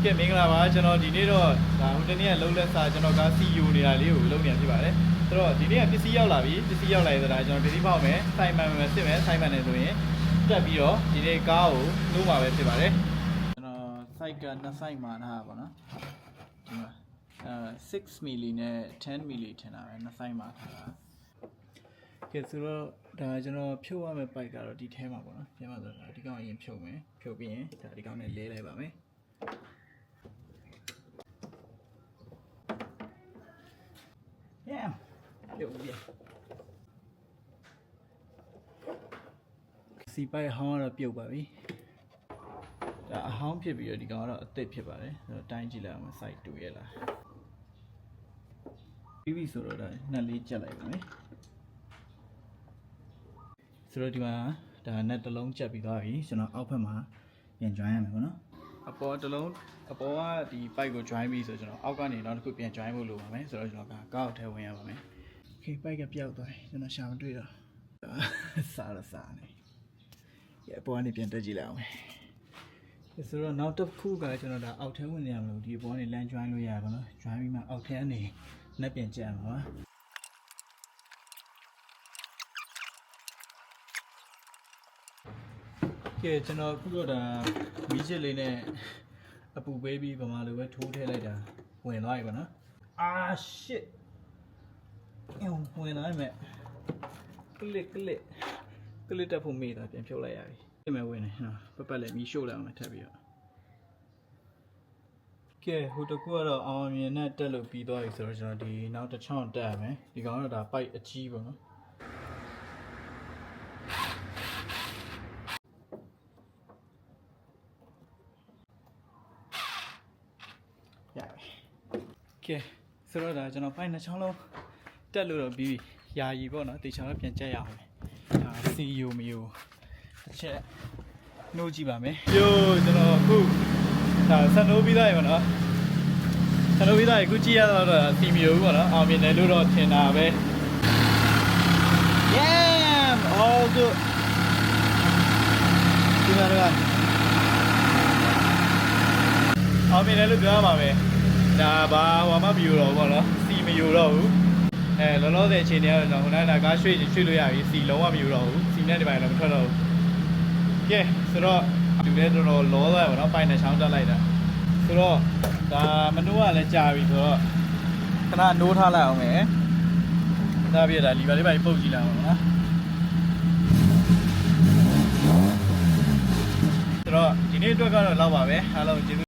ကဲမင်္ဂလာပါကျွန်တော်ဒီနေ့တော့ဒါဟိုတနေ့ကလုံးလက်စာကျွန်တော်က CEO နေတာလေးကိုလုပ်နေဖြစ်ပါတယ်ဆိုတော့ဒီနေ့ကပစ္စည်းရောက်လာပြီပစ္စည်းရောက်လာရဆိုတာကျွန်တော်ပစ္စည်းပေါက်မယ်စိုက်မှန်မယ်စစ်မယ်စိုက်မှန်တယ်ဆိုရင်တက်ပြီးတော့ဒီနေ့ကားကိုနှိုးမှာပဲဖြစ်ပါတယ်ကျွန်တော်စိုက်ကနှစ်စိုက်မှာထားပါတော့ဒီမှာ6 milli နဲ့10 milli ထင်တာပဲနှစ်စိုက်မှာထားတာကဲဆိုတော့ဒါကျွန်တော်ဖြုတ်ရမယ့်ပိုက်ကတော့ဒီထဲမှာပေါ့နော်ပြန်ပါဆိုတော့ဒီကောင်အရင်ဖြုတ်မယ်ဖြုတ်ပြီးရင်ဒါဒီကောင်နဲ့လဲလိုက်ပါမယ်ပြုတ်ပြီစီပိုက်ဟောင်းကတော့ပြုတ်ပါပြီဒါအဟောင်းဖြစ်ပြီးတော့ဒီကောင်ကတော့အသစ်ဖြစ်ပါတယ်ဆိုတော့တိုင်းကြည့်လိုက်အောင် site 2ရဲ့လားပြီးပြီဆိုတော့ဒါနှစ်လေးကြက်လိုက်ပါမယ်ဆိုတော့ဒီမှာဒါnet တစ်လုံးကြက်ပြီးသွားပြီကျွန်တော်အောက်ဘက်မှာပြန် join ရမယ်ပေါ့နော်အပေါ်တစ်လုံးအပေါ်ကဒီ pipe ကို join ပြီးဆိုကျွန်တော်အောက်ကနေနောက်တစ်ခုပြန် join ဖို့လိုပါမယ်ဆိုတော့ကျွန်တော်ကားကိုထဲဝင်ရပါမယ်โอเค pipe ကပြောက်သွားပြီကျွန်တော်ရှာမတွေ့တော့စားနေရအပေါ်ကနေပြန်တက်ကြည့်လိုက်အောင်ဆိုတော့နောက်တစ်ခုကကျွန်တော်ဒါအောက်ထဲဝင်နေရမလို့ဒီအပေါ်ကနေလမ်း join လို့ရပါတော့ join ပြီးမှအောက်ထဲကနေnet ပြန်ကြက်ရမှာပါကဲကျွန်တော်အခုတော့ဒါမီးချစ်လေးနဲ့အပူပေးပြီးဗမာလိုပဲထိုးထည့်လိုက်တာဝင်သွားပြီပေါ့နော်အာ shit ဝင်လာမယ်ကလစ်တက်ဖို့မေးတာပြန်ဖြုတ်လိုက်ရပြီပြင်မယ်ဝင်နေနော်ပတ်လည်းမီးရှို့လိုက်အောင်ထပ်ပြီးတော့ကဲဟိုတကူကတော့အောင်မြင်နဲ့တက်လို့ပြီးသွားပြီဆိုတော့ကျွန်တော်ဒီနောက်တစ်ချောင်းတက်ရမယ်ဒီကောင်ကတော့ဒါပိုက်အကြီးပေါ့နော်ရပြီကဲဆိုတော့ဒါကျွန်တော်ပိုက်နှစ်ချောင်းလုံးတက်လို့တော့ပြီးပြီယာယီပေါ့နော်တေချာတော့ပြန်ကြက်ရအောင်မယ်ဒါ CEO မျိုးတစ်ချက်နှိုးကြည့်ပါမယ်ပြိုးကျွန်တော်အခုဒါဆက်နှိုးပြီးသားရေပေါ့နော်ဆက်နှိုးပြီးသားရေအခုကြည့်ရတော့ CEO ပေါ့နော်အောင်မြင်တယ်လို့တော့ထင်တာပဲ Yeah all good ဒီမှာတော့အောင်မြင်တယ်လို့ပြောရပါမယ်ဒါဘာဟိုမှမယူတော့ဘူးပေါ့နော်စီမယူတော့ဘူးလောလောဆယ်အချိန်တည်းကတော့ဟိုနားကားရွှေ့လို့ရပြီစီလုံးဝမယူတော့ဘူးစီနဲ့ဒီပိုင်းတော့မထွက်တော့ဘူးကဲဆိုတော့ဒီလည်းတော်တော်လောသွားပါတော့ပိုင်နဲ့ချောင်းတက်လိုက်တာဆိုတော့ဒါမနိုးကလည်းကြာပြီဆိုတော့ခဏနိုးထားလိုက်အောင်မယ်ဒါပြတာလီပါလေးပုတ်ကြည့်လိုက်အောင်နော်ဆိုတော့ဒီနေ့အတွက်ကတော့လောက်ပါပဲအားလုံးကျေးဇူး